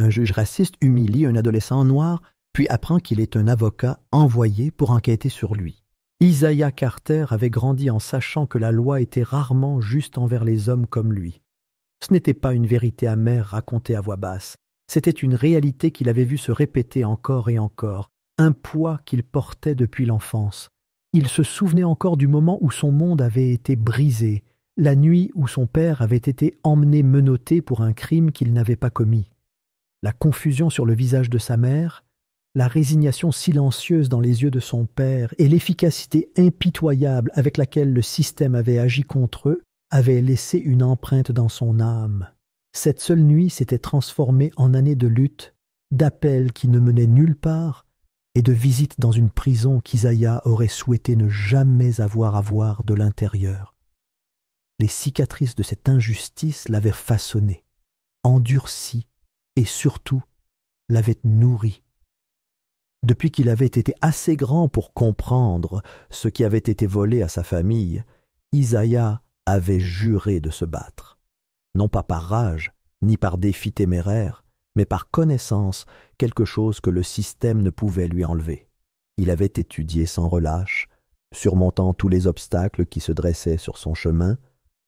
Un juge raciste humilie un adolescent noir, puis apprend qu'il est un avocat envoyé pour enquêter sur lui. Isaiah Carter avait grandi en sachant que la loi était rarement juste envers les hommes comme lui. Ce n'était pas une vérité amère racontée à voix basse, c'était une réalité qu'il avait vue se répéter encore et encore, un poids qu'il portait depuis l'enfance. Il se souvenait encore du moment où son monde avait été brisé, la nuit où son père avait été emmené menotté pour un crime qu'il n'avait pas commis. La confusion sur le visage de sa mère, la résignation silencieuse dans les yeux de son père et l'efficacité impitoyable avec laquelle le système avait agi contre eux avaient laissé une empreinte dans son âme. Cette seule nuit s'était transformée en année de lutte, d'appels qui ne menaient nulle part et de visites dans une prison qu'Isaiah aurait souhaité ne jamais avoir à voir de l'intérieur. Les cicatrices de cette injustice l'avaient façonné, endurci et surtout l'avaient nourri. Depuis qu'il avait été assez grand pour comprendre ce qui avait été volé à sa famille, Isaiah avait juré de se battre, non pas par rage, ni par défi téméraire, mais par connaissance, quelque chose que le système ne pouvait lui enlever. Il avait étudié sans relâche, surmontant tous les obstacles qui se dressaient sur son chemin,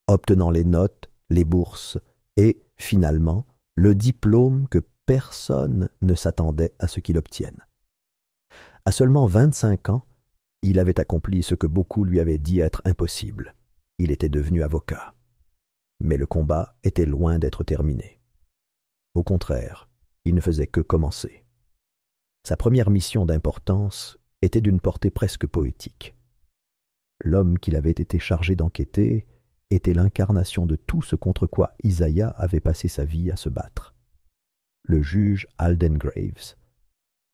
obtenant les notes, les bourses et, finalement, le diplôme que personne ne s'attendait à ce qu'il obtienne. À seulement 25 ans, il avait accompli ce que beaucoup lui avaient dit être impossible. Il était devenu avocat. Mais le combat était loin d'être terminé. Au contraire, il ne faisait que commencer. Sa première mission d'importance était d'une portée presque poétique. L'homme qu'il avait été chargé d'enquêter était l'incarnation de tout ce contre quoi Isaiah avait passé sa vie à se battre. Le juge Alden Graves,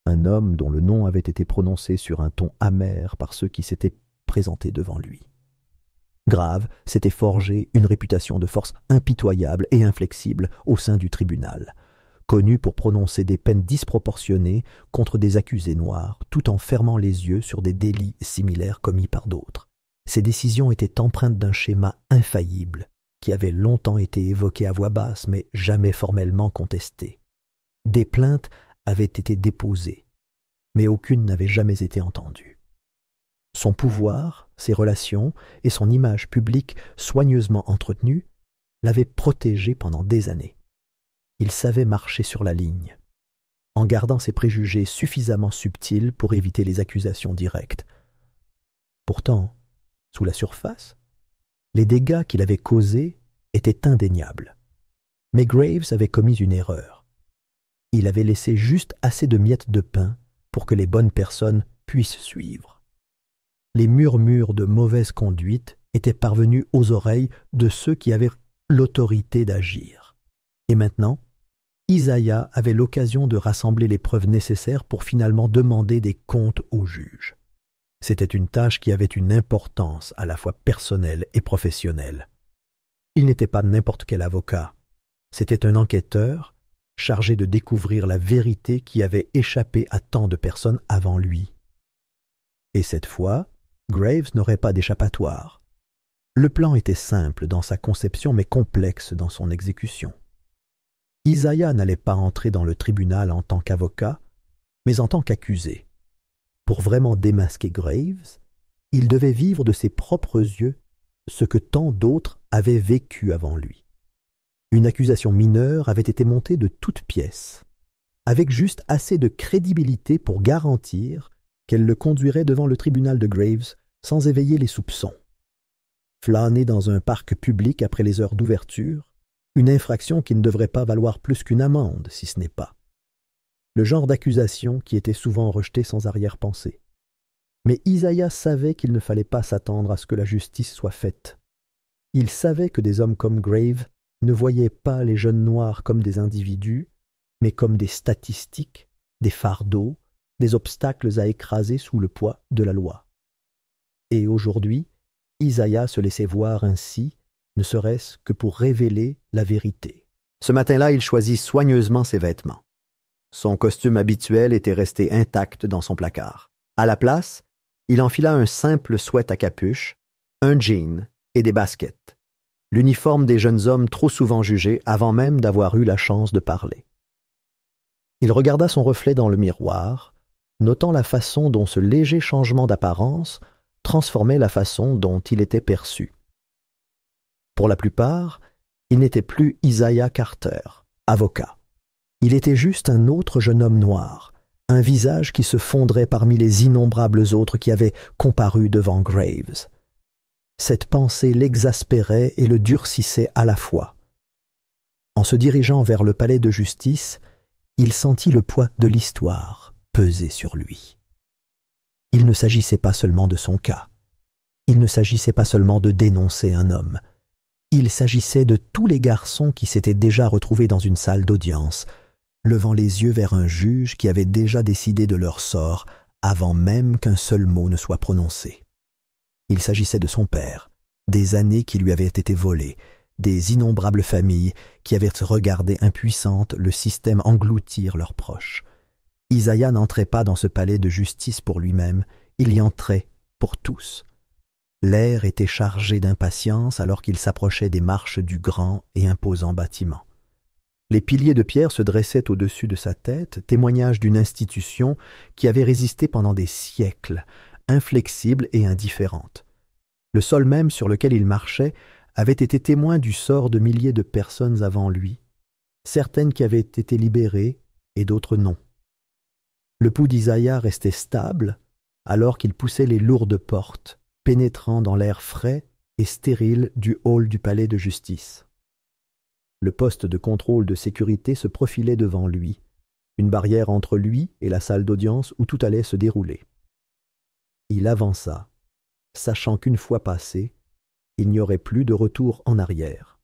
un homme dont le nom avait été prononcé sur un ton amer par ceux qui s'étaient présentés devant lui. Graves s'était forgé une réputation de force impitoyable et inflexible au sein du tribunal, connu pour prononcer des peines disproportionnées contre des accusés noirs, tout en fermant les yeux sur des délits similaires commis par d'autres. Ces décisions étaient empreintes d'un schéma infaillible, qui avait longtemps été évoqué à voix basse, mais jamais formellement contesté. Des plaintes avaient été déposées, mais aucune n'avait jamais été entendue. Son pouvoir, ses relations et son image publique soigneusement entretenue l'avaient protégé pendant des années. Il savait marcher sur la ligne, en gardant ses préjugés suffisamment subtils pour éviter les accusations directes. Pourtant, sous la surface, les dégâts qu'il avait causés étaient indéniables. Mais Graves avait commis une erreur. Il avait laissé juste assez de miettes de pain pour que les bonnes personnes puissent suivre. Les murmures de mauvaise conduite étaient parvenus aux oreilles de ceux qui avaient l'autorité d'agir. Et maintenant, Isaiah avait l'occasion de rassembler les preuves nécessaires pour finalement demander des comptes au juge. C'était une tâche qui avait une importance à la fois personnelle et professionnelle. Il n'était pas n'importe quel avocat. C'était un enquêteur chargé de découvrir la vérité qui avait échappé à tant de personnes avant lui. Et cette fois, Graves n'aurait pas d'échappatoire. Le plan était simple dans sa conception mais complexe dans son exécution. Isaiah n'allait pas entrer dans le tribunal en tant qu'avocat, mais en tant qu'accusé. Pour vraiment démasquer Graves, il devait vivre de ses propres yeux ce que tant d'autres avaient vécu avant lui. Une accusation mineure avait été montée de toutes pièces, avec juste assez de crédibilité pour garantir qu'elle le conduirait devant le tribunal de Graves sans éveiller les soupçons. Flâner dans un parc public après les heures d'ouverture, une infraction qui ne devrait pas valoir plus qu'une amende, si ce n'est pas. Le genre d'accusation qui était souvent rejetée sans arrière-pensée. Mais Isaiah savait qu'il ne fallait pas s'attendre à ce que la justice soit faite. Il savait que des hommes comme Graves ne voyaient pas les jeunes noirs comme des individus, mais comme des statistiques, des fardeaux, des obstacles à écraser sous le poids de la loi. Et aujourd'hui, Isaiah se laissait voir ainsi, ne serait-ce que pour révéler la vérité. Ce matin-là, il choisit soigneusement ses vêtements. Son costume habituel était resté intact dans son placard. À la place, il enfila un simple sweat à capuche, un jean et des baskets. L'uniforme des jeunes hommes trop souvent jugés avant même d'avoir eu la chance de parler. Il regarda son reflet dans le miroir, notant la façon dont ce léger changement d'apparence transformait la façon dont il était perçu. Pour la plupart, il n'était plus Isaiah Carter, avocat. Il était juste un autre jeune homme noir, un visage qui se fondrait parmi les innombrables autres qui avaient comparu devant Graves. Cette pensée l'exaspérait et le durcissait à la fois. En se dirigeant vers le palais de justice, il sentit le poids de l'histoire peser sur lui. Il ne s'agissait pas seulement de son cas. Il ne s'agissait pas seulement de dénoncer un homme. Il s'agissait de tous les garçons qui s'étaient déjà retrouvés dans une salle d'audience, levant les yeux vers un juge qui avait déjà décidé de leur sort avant même qu'un seul mot ne soit prononcé. Il s'agissait de son père, des années qui lui avaient été volées, des innombrables familles qui avaient regardé impuissantes le système engloutir leurs proches. Isaiah n'entrait pas dans ce palais de justice pour lui-même, il y entrait pour tous. L'air était chargé d'impatience alors qu'il s'approchait des marches du grand et imposant bâtiment. Les piliers de pierre se dressaient au-dessus de sa tête, témoignage d'une institution qui avait résisté pendant des siècles, inflexible et indifférente. Le sol même sur lequel il marchait avait été témoin du sort de milliers de personnes avant lui, certaines qui avaient été libérées et d'autres non. Le pouls d'Isaiah restait stable alors qu'il poussait les lourdes portes, pénétrant dans l'air frais et stérile du hall du palais de justice. Le poste de contrôle de sécurité se profilait devant lui, une barrière entre lui et la salle d'audience où tout allait se dérouler. Il avança, sachant qu'une fois passé, il n'y aurait plus de retour en arrière.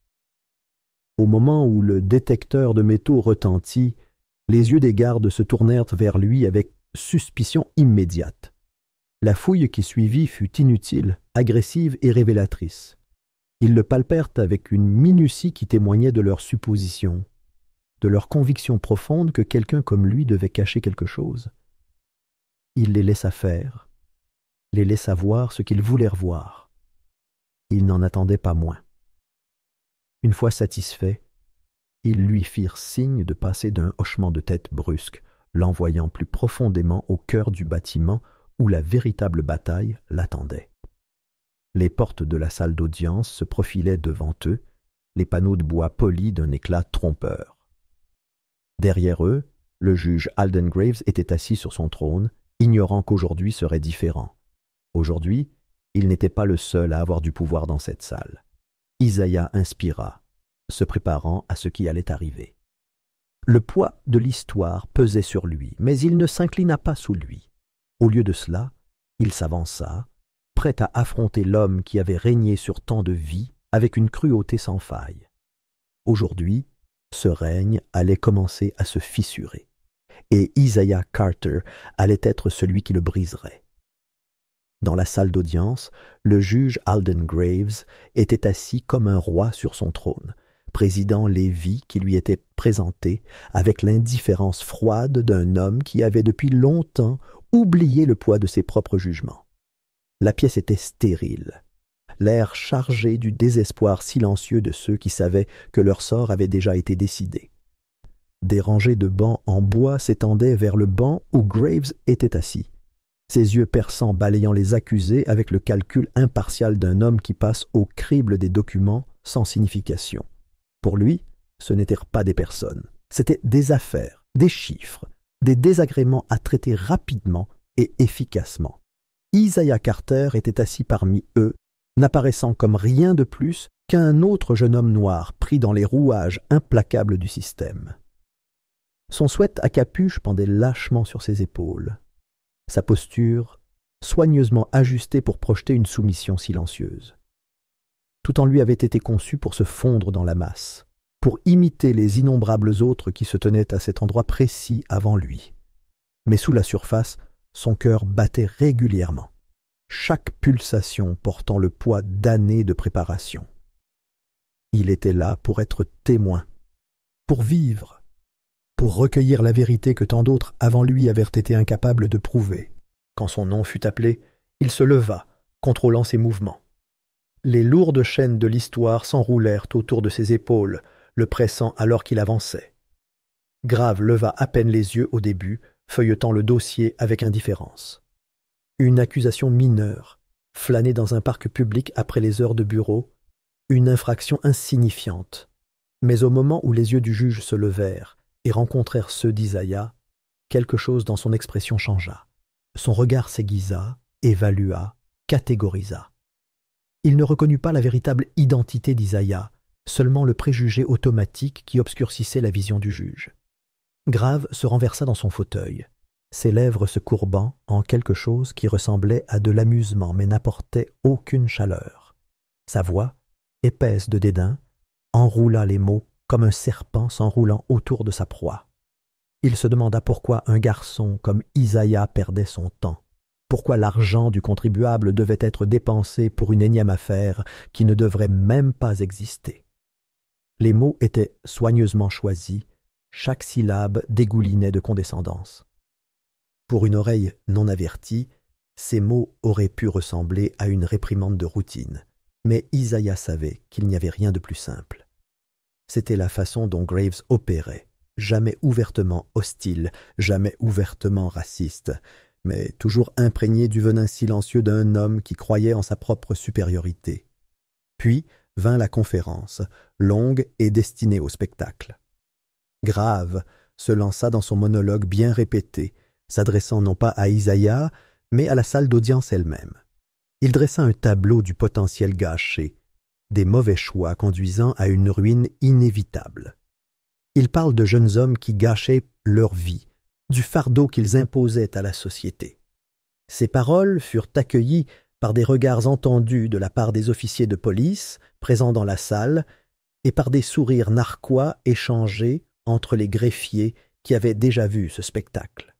Au moment où le détecteur de métaux retentit, les yeux des gardes se tournèrent vers lui avec suspicion immédiate. La fouille qui suivit fut inutile, agressive et révélatrice. Ils le palpèrent avec une minutie qui témoignait de leur supposition, de leur conviction profonde que quelqu'un comme lui devait cacher quelque chose. Il les laissa faire, les laissa voir ce qu'ils voulèrent voir. Ils n'en attendaient pas moins. Une fois satisfaits, ils lui firent signe de passer d'un hochement de tête brusque, l'envoyant plus profondément au cœur du bâtiment où la véritable bataille l'attendait. Les portes de la salle d'audience se profilaient devant eux, les panneaux de bois polis d'un éclat trompeur. Derrière eux, le juge Alden Graves était assis sur son trône, ignorant qu'aujourd'hui serait différent. Aujourd'hui, il n'était pas le seul à avoir du pouvoir dans cette salle. Isaiah inspira, se préparant à ce qui allait arriver. Le poids de l'histoire pesait sur lui, mais il ne s'inclina pas sous lui. Au lieu de cela, il s'avança, prêt à affronter l'homme qui avait régné sur tant de vies avec une cruauté sans faille. Aujourd'hui, ce règne allait commencer à se fissurer, et Isaiah Carter allait être celui qui le briserait. Dans la salle d'audience, le juge Alden Graves était assis comme un roi sur son trône, présidant les vies qui lui étaient présentées avec l'indifférence froide d'un homme qui avait depuis longtemps oublié le poids de ses propres jugements. La pièce était stérile, l'air chargé du désespoir silencieux de ceux qui savaient que leur sort avait déjà été décidé. Des rangées de bancs en bois s'étendaient vers le banc où Graves était assis, ses yeux perçants balayant les accusés avec le calcul impartial d'un homme qui passe au crible des documents sans signification. Pour lui, ce n'étaient pas des personnes, c'étaient des affaires, des chiffres, des désagréments à traiter rapidement et efficacement. Isaiah Carter était assis parmi eux, n'apparaissant comme rien de plus qu'un autre jeune homme noir pris dans les rouages implacables du système. Son sweat à capuche pendait lâchement sur ses épaules. Sa posture, soigneusement ajustée pour projeter une soumission silencieuse. Tout en lui avait été conçu pour se fondre dans la masse, pour imiter les innombrables autres qui se tenaient à cet endroit précis avant lui. Mais sous la surface, son cœur battait régulièrement, chaque pulsation portant le poids d'années de préparation. Il était là pour être témoin, pour vivre, pour recueillir la vérité que tant d'autres avant lui avaient été incapables de prouver. Quand son nom fut appelé, il se leva, contrôlant ses mouvements. Les lourdes chaînes de l'histoire s'enroulèrent autour de ses épaules, le pressant alors qu'il avançait. Grave leva à peine les yeux au début, feuilletant le dossier avec indifférence. Une accusation mineure, flâner dans un parc public après les heures de bureau, une infraction insignifiante. Mais au moment où les yeux du juge se levèrent et rencontrèrent ceux d'Isaiah, quelque chose dans son expression changea. Son regard s'aiguisa, évalua, catégorisa. Il ne reconnut pas la véritable identité d'Isaiah, seulement le préjugé automatique qui obscurcissait la vision du juge. Grave se renversa dans son fauteuil, ses lèvres se courbant en quelque chose qui ressemblait à de l'amusement mais n'apportait aucune chaleur. Sa voix, épaisse de dédain, enroula les mots comme un serpent s'enroulant autour de sa proie. Il se demanda pourquoi un garçon comme Isaiah perdait son temps, pourquoi l'argent du contribuable devait être dépensé pour une énième affaire qui ne devrait même pas exister. Les mots étaient soigneusement choisis, chaque syllabe dégoulinait de condescendance. Pour une oreille non avertie, ces mots auraient pu ressembler à une réprimande de routine, mais Isaiah savait qu'il n'y avait rien de plus simple. C'était la façon dont Graves opérait, jamais ouvertement hostile, jamais ouvertement raciste, mais toujours imprégné du venin silencieux d'un homme qui croyait en sa propre supériorité. Puis vint la conférence, longue et destinée au spectacle. Grave se lança dans son monologue bien répété, s'adressant non pas à Isaiah, mais à la salle d'audience elle-même. Il dressa un tableau du potentiel gâché, des mauvais choix conduisant à une ruine inévitable. Il parle de jeunes hommes qui gâchaient leur vie, du fardeau qu'ils imposaient à la société. Ces paroles furent accueillies par des regards entendus de la part des officiers de police présents dans la salle et par des sourires narquois échangés entre les greffiers qui avaient déjà vu ce spectacle.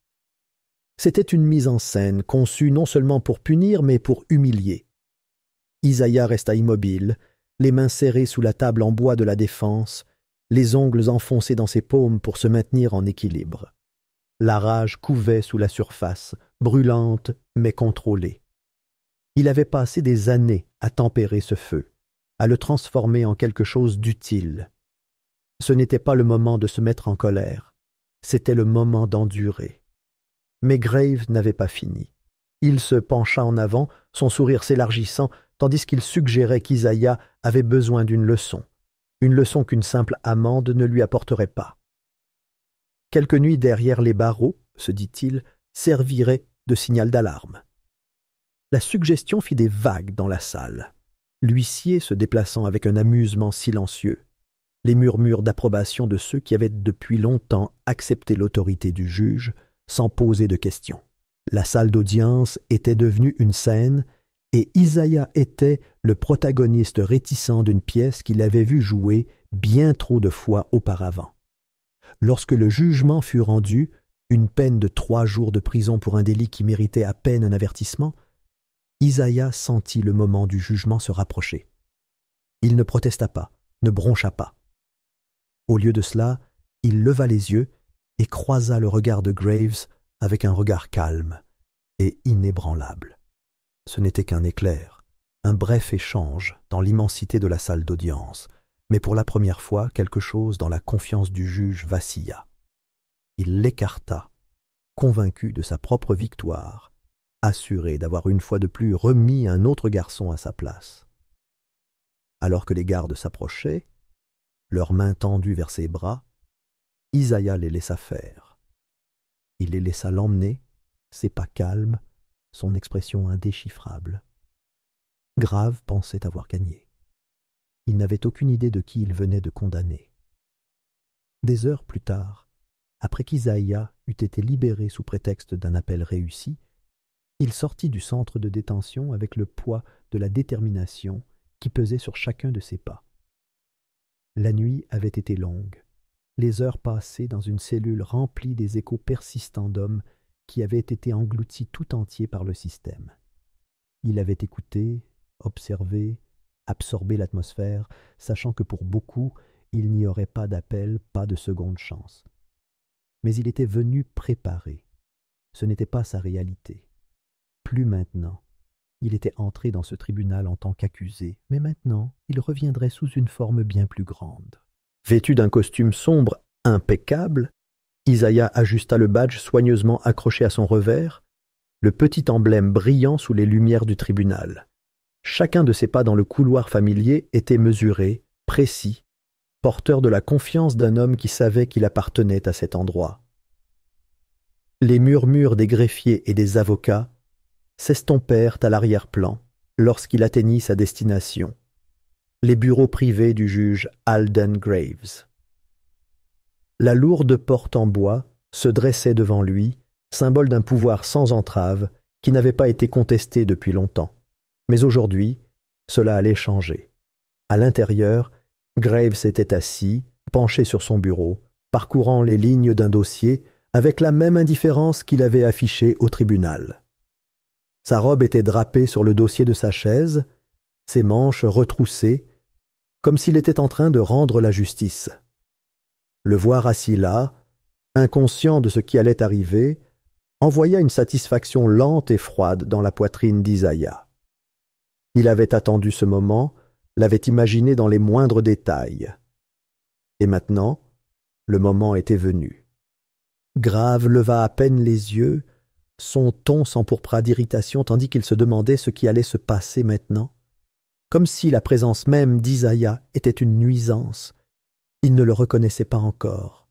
C'était une mise en scène conçue non seulement pour punir, mais pour humilier. Isaiah resta immobile, les mains serrées sous la table en bois de la défense, les ongles enfoncés dans ses paumes pour se maintenir en équilibre. La rage couvait sous la surface, brûlante mais contrôlée. Il avait passé des années à tempérer ce feu, à le transformer en quelque chose d'utile. Ce n'était pas le moment de se mettre en colère, c'était le moment d'endurer. Mais Graves n'avait pas fini. Il se pencha en avant, son sourire s'élargissant, tandis qu'il suggérait qu'Isaiah avait besoin d'une leçon qu'une simple amende ne lui apporterait pas. Quelques nuits derrière les barreaux, se dit-il, serviraient de signal d'alarme. La suggestion fit des vagues dans la salle, l'huissier se déplaçant avec un amusement silencieux, les murmures d'approbation de ceux qui avaient depuis longtemps accepté l'autorité du juge sans poser de questions. La salle d'audience était devenue une scène et Isaiah était le protagoniste réticent d'une pièce qu'il avait vue jouer bien trop de fois auparavant. Lorsque le jugement fut rendu, une peine de 3 jours de prison pour un délit qui méritait à peine un avertissement, Isaiah sentit le moment du jugement se rapprocher. Il ne protesta pas, ne broncha pas. Au lieu de cela, il leva les yeux et croisa le regard de Graves avec un regard calme et inébranlable. Ce n'était qu'un éclair, un bref échange dans l'immensité de la salle d'audience, mais pour la première fois, quelque chose dans la confiance du juge vacilla. Il l'écarta, convaincu de sa propre victoire, assuré d'avoir une fois de plus remis un autre garçon à sa place. Alors que les gardes s'approchaient, leurs mains tendues vers ses bras, Isaiah les laissa faire. Il les laissa l'emmener, ses pas calmes, son expression indéchiffrable. Grave pensait avoir gagné. Il n'avait aucune idée de qui il venait de condamner. Des heures plus tard, après qu'Isaiah eût été libéré sous prétexte d'un appel réussi, il sortit du centre de détention avec le poids de la détermination qui pesait sur chacun de ses pas. La nuit avait été longue, les heures passées dans une cellule remplie des échos persistants d'hommes qui avaient été engloutis tout entiers par le système. Il avait écouté, observé, absorbé l'atmosphère, sachant que pour beaucoup, il n'y aurait pas d'appel, pas de seconde chance. Mais il était venu préparé. Ce n'était pas sa réalité. Plus maintenant. Il était entré dans ce tribunal en tant qu'accusé, mais maintenant, il reviendrait sous une forme bien plus grande. Vêtu d'un costume sombre impeccable, Isaiah ajusta le badge soigneusement accroché à son revers, le petit emblème brillant sous les lumières du tribunal. Chacun de ses pas dans le couloir familier était mesuré, précis, porteur de la confiance d'un homme qui savait qu'il appartenait à cet endroit. Les murmures des greffiers et des avocats s'estompèrent à l'arrière-plan lorsqu'il atteignit sa destination, les bureaux privés du juge Alden Graves. La lourde porte en bois se dressait devant lui, symbole d'un pouvoir sans entrave qui n'avait pas été contesté depuis longtemps. Mais aujourd'hui, cela allait changer. À l'intérieur, Graves était assis, penché sur son bureau, parcourant les lignes d'un dossier avec la même indifférence qu'il avait affichée au tribunal. Sa robe était drapée sur le dossier de sa chaise, ses manches retroussées, comme s'il était en train de rendre la justice. Le voir assis là, inconscient de ce qui allait arriver, envoya une satisfaction lente et froide dans la poitrine d'Isaiah. Il avait attendu ce moment, l'avait imaginé dans les moindres détails. Et maintenant, le moment était venu. Grave leva à peine les yeux, son ton s'empourpra d'irritation tandis qu'il se demandait ce qui allait se passer maintenant. Comme si la présence même d'Isaiah était une nuisance. Il ne le reconnaissait pas encore.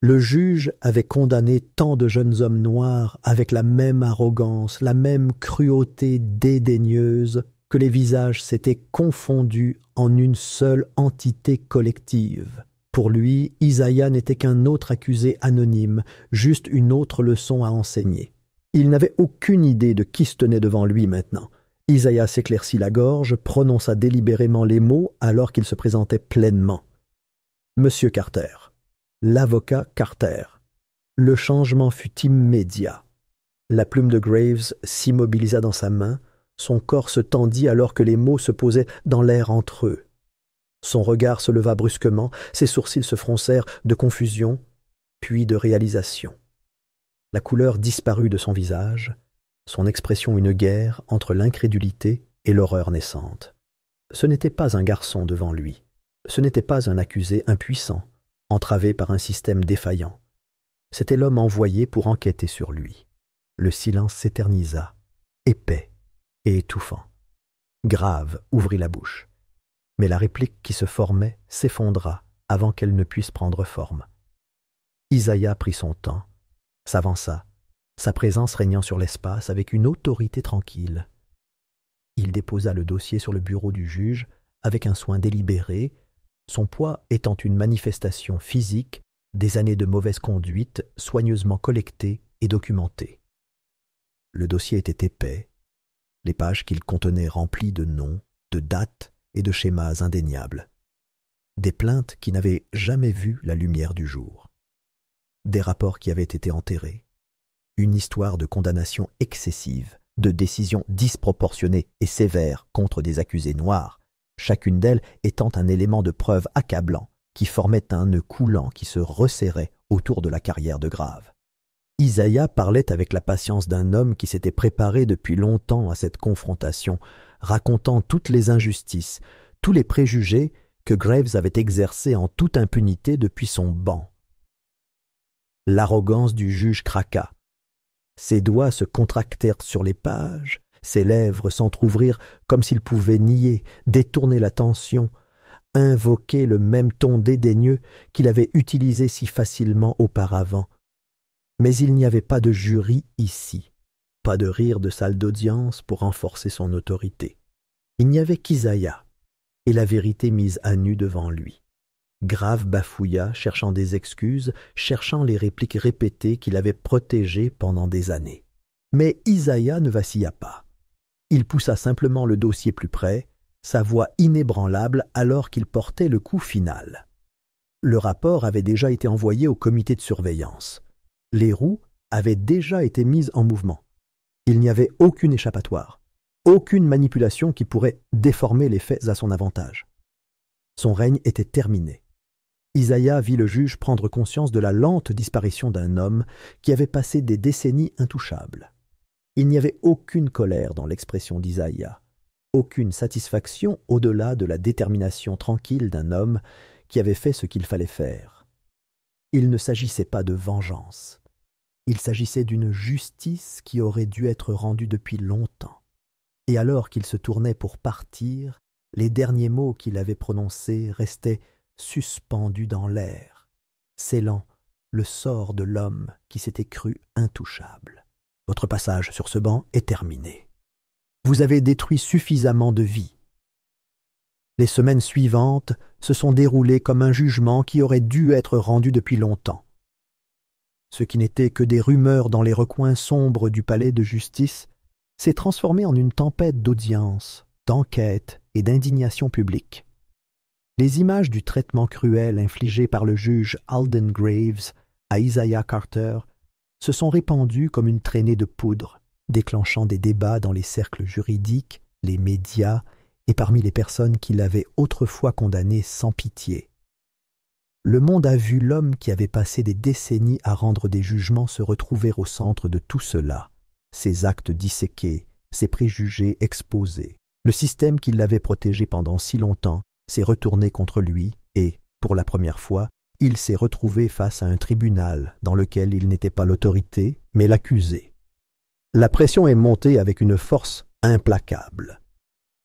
Le juge avait condamné tant de jeunes hommes noirs avec la même arrogance, la même cruauté dédaigneuse, que les visages s'étaient confondus en une seule entité collective. Pour lui, Isaiah n'était qu'un autre accusé anonyme, juste une autre leçon à enseigner. Il n'avait aucune idée de qui se tenait devant lui maintenant. Isaiah s'éclaircit la gorge, prononça délibérément les mots alors qu'il se présentait pleinement. « Monsieur Carter, l'avocat Carter. » Le changement fut immédiat. La plume de Graves s'immobilisa dans sa main, son corps se tendit alors que les mots se posaient dans l'air entre eux. Son regard se leva brusquement, ses sourcils se froncèrent de confusion, puis de réalisation. La couleur disparut de son visage, son expression une guerre entre l'incrédulité et l'horreur naissante. Ce n'était pas un garçon devant lui, ce n'était pas un accusé impuissant, entravé par un système défaillant. C'était l'homme envoyé pour enquêter sur lui. Le silence s'éternisa, épais et étouffant. Grave ouvrit la bouche. Mais la réplique qui se formait s'effondra avant qu'elle ne puisse prendre forme. Isaiah prit son temps, s'avança, sa présence régnant sur l'espace avec une autorité tranquille. Il déposa le dossier sur le bureau du juge avec un soin délibéré, son poids étant une manifestation physique des années de mauvaise conduite soigneusement collectées et documentées. Le dossier était épais, les pages qu'il contenait remplies de noms, de dates et de schémas indéniables. Des plaintes qui n'avaient jamais vu la lumière du jour. Des rapports qui avaient été enterrés. Une histoire de condamnation excessive, de décisions disproportionnées et sévères contre des accusés noirs, chacune d'elles étant un élément de preuve accablant qui formait un nœud coulant qui se resserrait autour de la carrière de Grave. Isaiah parlait avec la patience d'un homme qui s'était préparé depuis longtemps à cette confrontation, racontant toutes les injustices, tous les préjugés que Graves avait exercés en toute impunité depuis son banc. L'arrogance du juge craqua. Ses doigts se contractèrent sur les pages, ses lèvres s'entr'ouvrirent comme s'il pouvait nier, détourner l'attention, invoquer le même ton dédaigneux qu'il avait utilisé si facilement auparavant. Mais il n'y avait pas de jury ici, pas de rire de salle d'audience pour renforcer son autorité. Il n'y avait qu'Isaiah, et la vérité mise à nu devant lui. Grave bafouilla, cherchant des excuses, cherchant les répliques répétées qu'il avait protégées pendant des années. Mais Isaiah ne vacilla pas. Il poussa simplement le dossier plus près, sa voix inébranlable alors qu'il portait le coup final. Le rapport avait déjà été envoyé au comité de surveillance. Les roues avaient déjà été mises en mouvement. Il n'y avait aucune échappatoire, aucune manipulation qui pourrait déformer les faits à son avantage. Son règne était terminé. Isaiah vit le juge prendre conscience de la lente disparition d'un homme qui avait passé des décennies intouchables. Il n'y avait aucune colère dans l'expression d'Isaiah, aucune satisfaction au-delà de la détermination tranquille d'un homme qui avait fait ce qu'il fallait faire. Il ne s'agissait pas de vengeance. Il s'agissait d'une justice qui aurait dû être rendue depuis longtemps. Et alors qu'il se tournait pour partir, les derniers mots qu'il avait prononcés restaient suspendus dans l'air, scellant le sort de l'homme qui s'était cru intouchable. Votre passage sur ce banc est terminé. Vous avez détruit suffisamment de vies. Les semaines suivantes se sont déroulées comme un jugement qui aurait dû être rendu depuis longtemps. Ce qui n'était que des rumeurs dans les recoins sombres du palais de justice s'est transformé en une tempête d'audience, d'enquête et d'indignation publique. Les images du traitement cruel infligé par le juge Alden Graves à Isaiah Carter se sont répandues comme une traînée de poudre, déclenchant des débats dans les cercles juridiques, les médias et parmi les personnes qui l'avaient autrefois condamné sans pitié. Le monde a vu l'homme qui avait passé des décennies à rendre des jugements se retrouver au centre de tout cela, ses actes disséqués, ses préjugés exposés. Le système qui l'avait protégé pendant si longtemps s'est retourné contre lui et, pour la première fois, il s'est retrouvé face à un tribunal dans lequel il n'était pas l'autorité, mais l'accusé. La pression est montée avec une force implacable.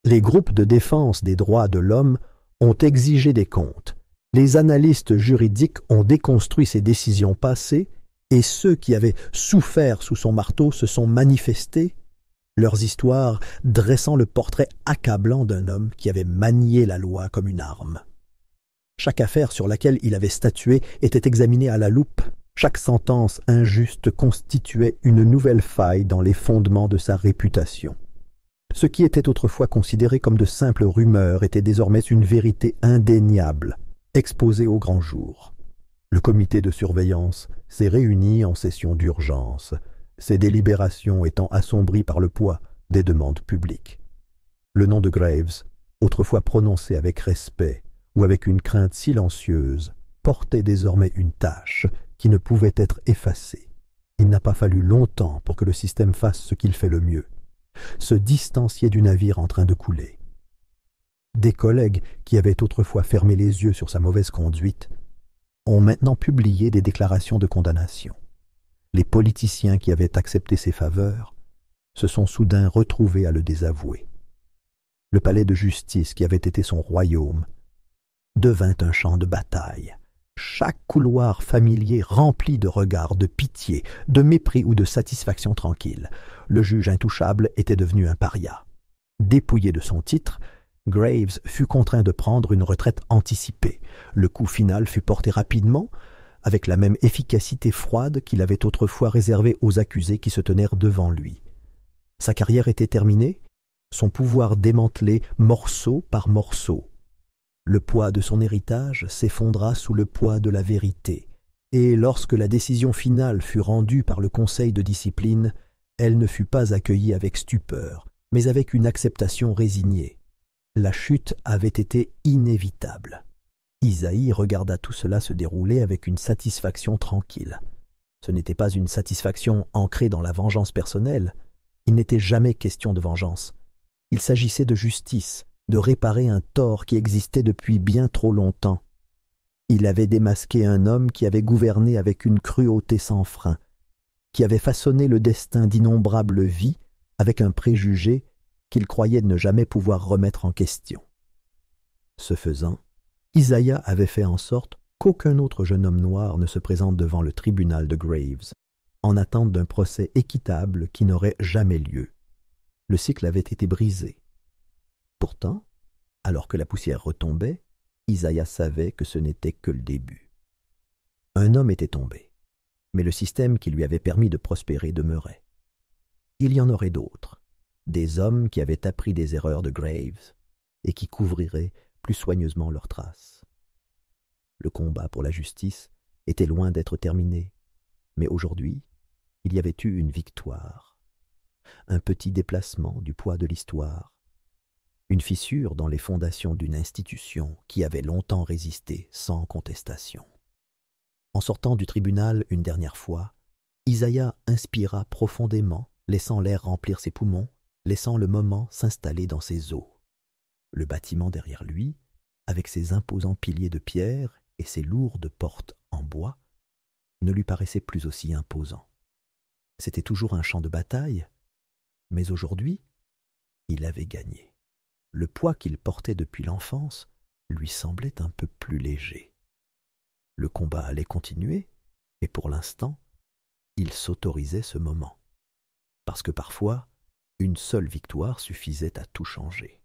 Les groupes de défense des droits de l'homme ont exigé des comptes. Les analystes juridiques ont déconstruit ses décisions passées et ceux qui avaient souffert sous son marteau se sont manifestés, leurs histoires dressant le portrait accablant d'un homme qui avait manié la loi comme une arme. Chaque affaire sur laquelle il avait statué était examinée à la loupe. Chaque sentence injuste constituait une nouvelle faille dans les fondements de sa réputation. Ce qui était autrefois considéré comme de simples rumeurs était désormais une vérité indéniable, exposée au grand jour. Le comité de surveillance s'est réuni en session d'urgence, ses délibérations étant assombries par le poids des demandes publiques. Le nom de Graves, autrefois prononcé avec respect ou avec une crainte silencieuse, portait désormais une tache qui ne pouvait être effacée. Il n'a pas fallu longtemps pour que le système fasse ce qu'il fait le mieux, se distancier du navire en train de couler. Des collègues qui avaient autrefois fermé les yeux sur sa mauvaise conduite ont maintenant publié des déclarations de condamnation. Les politiciens qui avaient accepté ses faveurs se sont soudain retrouvés à le désavouer. Le palais de justice qui avait été son royaume devint un champ de bataille. Chaque couloir familier rempli de regards de pitié, de mépris ou de satisfaction tranquille. Le juge intouchable était devenu un paria. Dépouillé de son titre, Graves fut contraint de prendre une retraite anticipée. Le coup final fut porté rapidement, avec la même efficacité froide qu'il avait autrefois réservée aux accusés qui se tenèrent devant lui. Sa carrière était terminée, son pouvoir démantelé morceau par morceau. Le poids de son héritage s'effondra sous le poids de la vérité, et lorsque la décision finale fut rendue par le conseil de discipline, elle ne fut pas accueillie avec stupeur, mais avec une acceptation résignée. La chute avait été inévitable. Isaïe regarda tout cela se dérouler avec une satisfaction tranquille. Ce n'était pas une satisfaction ancrée dans la vengeance personnelle. Il n'était jamais question de vengeance. Il s'agissait de justice, de réparer un tort qui existait depuis bien trop longtemps. Il avait démasqué un homme qui avait gouverné avec une cruauté sans frein, qui avait façonné le destin d'innombrables vies avec un préjugé qu'il croyait ne jamais pouvoir remettre en question. Ce faisant, Isaiah avait fait en sorte qu'aucun autre jeune homme noir ne se présente devant le tribunal de Graves, en attente d'un procès équitable qui n'aurait jamais lieu. Le cycle avait été brisé. Pourtant, alors que la poussière retombait, Isaiah savait que ce n'était que le début. Un homme était tombé, mais le système qui lui avait permis de prospérer demeurait. Il y en aurait d'autres, des hommes qui avaient appris des erreurs de Graves et qui couvriraient plus soigneusement leurs traces. Le combat pour la justice était loin d'être terminé, mais aujourd'hui, il y avait eu une victoire, un petit déplacement du poids de l'histoire, une fissure dans les fondations d'une institution qui avait longtemps résisté sans contestation. En sortant du tribunal une dernière fois, Isaiah inspira profondément, laissant l'air remplir ses poumons, laissant le moment s'installer dans ses os. Le bâtiment derrière lui, avec ses imposants piliers de pierre et ses lourdes portes en bois, ne lui paraissait plus aussi imposant. C'était toujours un champ de bataille, mais aujourd'hui, il avait gagné. Le poids qu'il portait depuis l'enfance lui semblait un peu plus léger. Le combat allait continuer, et pour l'instant, il s'autorisait ce moment. Parce que parfois, une seule victoire suffisait à tout changer.